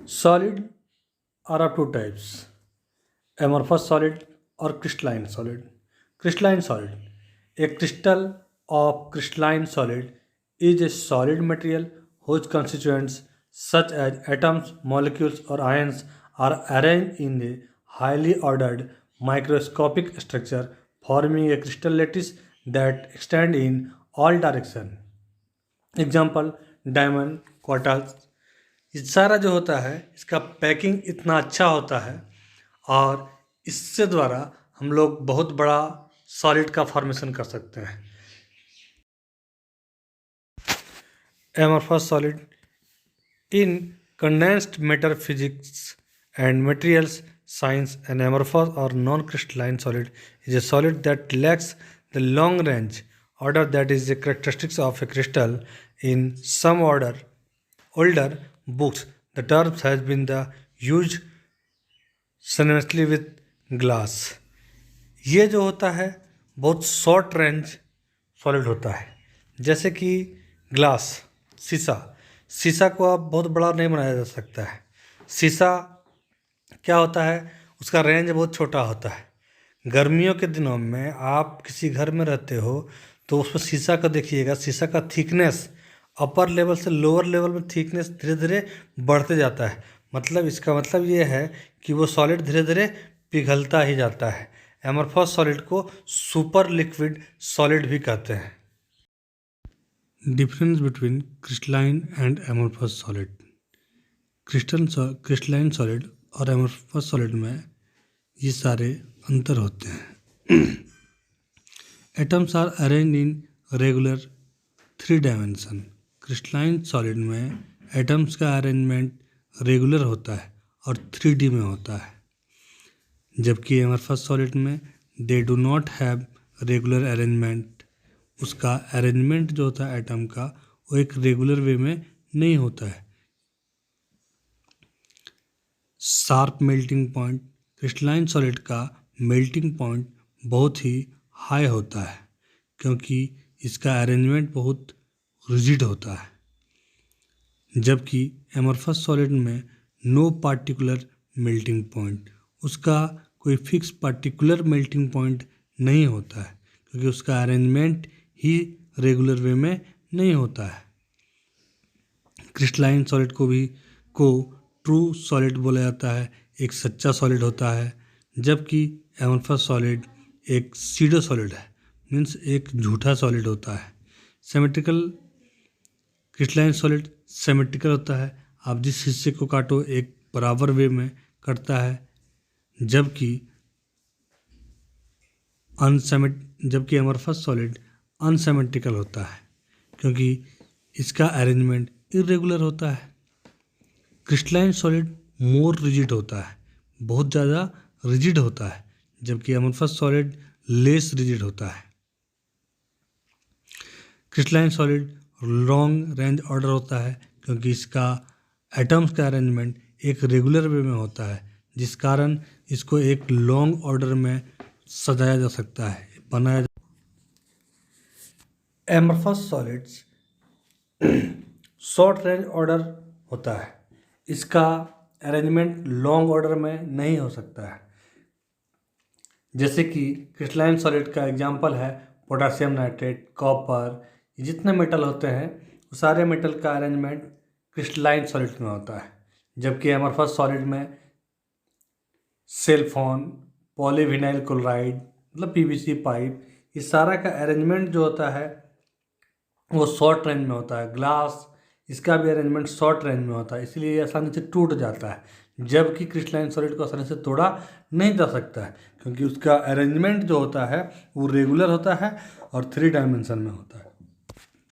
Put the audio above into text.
Solid are of two types, amorphous solid or crystalline solid. Crystalline solid. A crystal of crystalline solid is a solid material whose constituents such as atoms, molecules or ions are arranged in a highly ordered microscopic structure forming a crystal lattice that extend in all directions. Example diamond quartz. ये सारा जो होता है इसका packing इतना अच्छा होता है और इससे द्वारा हम लोग बहुत बड़ा सॉलिड का फॉर्मेशन कर सकते हैं। amorphous solid in condensed matter physics and materials science, an amorphous or non-crystalline solid is a solid that lacks the long range order that is the characteristics of a crystal. In some older books the term has been the used synonymously with glass. ये जो होता है बहुत short range solid होता है, जैसे कि glass, शीशा को आप बहुत बड़ा नहीं बनाया जा सकता है। शीशा क्या होता है, उसका रेंज बहुत छोटा होता है। गर्मियों के दिनों में आप किसी घर में रहते हो तो उसमें शीशा का देखिएगा, शीशा का थिकनेस अपर लेवल से लोअर लेवल में थिकनेस धीरे धीरे बढ़ते जाता है। मतलब इसका मतलब ये है कि वो सॉलिड धीरे धीरे पिघलता ही जाता है। एमरफॉस सॉलिड को सुपर लिक्विड सॉलिड भी कहते हैं। Difference between crystalline and amorphous solid. Crystalline solid और एमरफॉस सॉलिड में ये सारे अंतर होते हैं। Atoms are arrange in regular 3 dimension. Crystalline solid में एटम्स का अरेंजमेंट रेगुलर होता है और 3D में होता है, जबकि एमरफस सॉलिड में they do not have regular arrangement. उसका अरेंजमेंट जो होता है एटम का वो एक रेगुलर वे में नहीं होता है। Sharp melting point. Crystalline solid का मेल्टिंग पॉइंट बहुत ही हाई होता है क्योंकि इसका अरेंजमेंट बहुत रिजिड होता है, जबकि एमरफस सॉलिड में नो पार्टिकुलर मेल्टिंग पॉइंट। उसका कोई फिक्स पार्टिकुलर मेल्टिंग पॉइंट नहीं होता है क्योंकि उसका अरेंजमेंट ही रेगुलर वे में नहीं होता है। क्रिस्टलाइन सॉलिड को ट्रू सॉलिड बोला जाता है, एक सच्चा सॉलिड होता है, जबकि एमरफस सॉलिड एक सीडो सॉलिड है, मीन्स एक झूठा सॉलिड होता है। सिमेट्रिकल। क्रिस्टलाइन सॉलिड सिमेट्रिकल होता है, आप जिस हिस्से को काटो एक बराबर वे में कटता है, जबकि एमरफस सॉलिड अनसिमेट्रिकल होता है क्योंकि इसका अरेंजमेंट इरेगुलर होता है। क्रिस्टलाइन सॉलिड मोर रिजिड होता है, बहुत ज़्यादा रिजिड होता है, जबकि एमरफस सॉलिड लेस रिजिड होता है। Crystalline solid long range order होता है क्योंकि इसका एटम्स का अरेंजमेंट एक रेगुलर वे में होता है, जिस कारण इसको एक लॉन्ग ऑर्डर में सजाया जा सकता है, बनाया जा। Amorphous solids short range order होता है, इसका अरेंजमेंट लॉन्ग ऑर्डर में नहीं हो सकता है। जैसे कि क्रिस्टलाइन सॉलिड का एग्जांपल है पोटेशियम नाइट्रेट, कॉपर। ये जितने मेटल होते हैं वो सारे मेटल का अरेंजमेंट क्रिस्टलाइन सॉलिड में होता है, जबकि एमरफस सॉलिड में सेलफोन, पॉलीविनाइल क्लोराइड मतलब PVC पाइप, ये सारा का अरेंजमेंट जो होता है वो शॉर्ट रेंज में होता है। ग्लास, इसका भी अरेंजमेंट शॉर्ट रेंज में होता है, इसलिए ये आसानी से टूट जाता है, जबकि क्रिस्टलाइन सॉलिड को आसानी से तोड़ा नहीं जा सकता है क्योंकि उसका अरेंजमेंट जो होता है वो रेगुलर होता है और 3 डायमेंशन में होता है।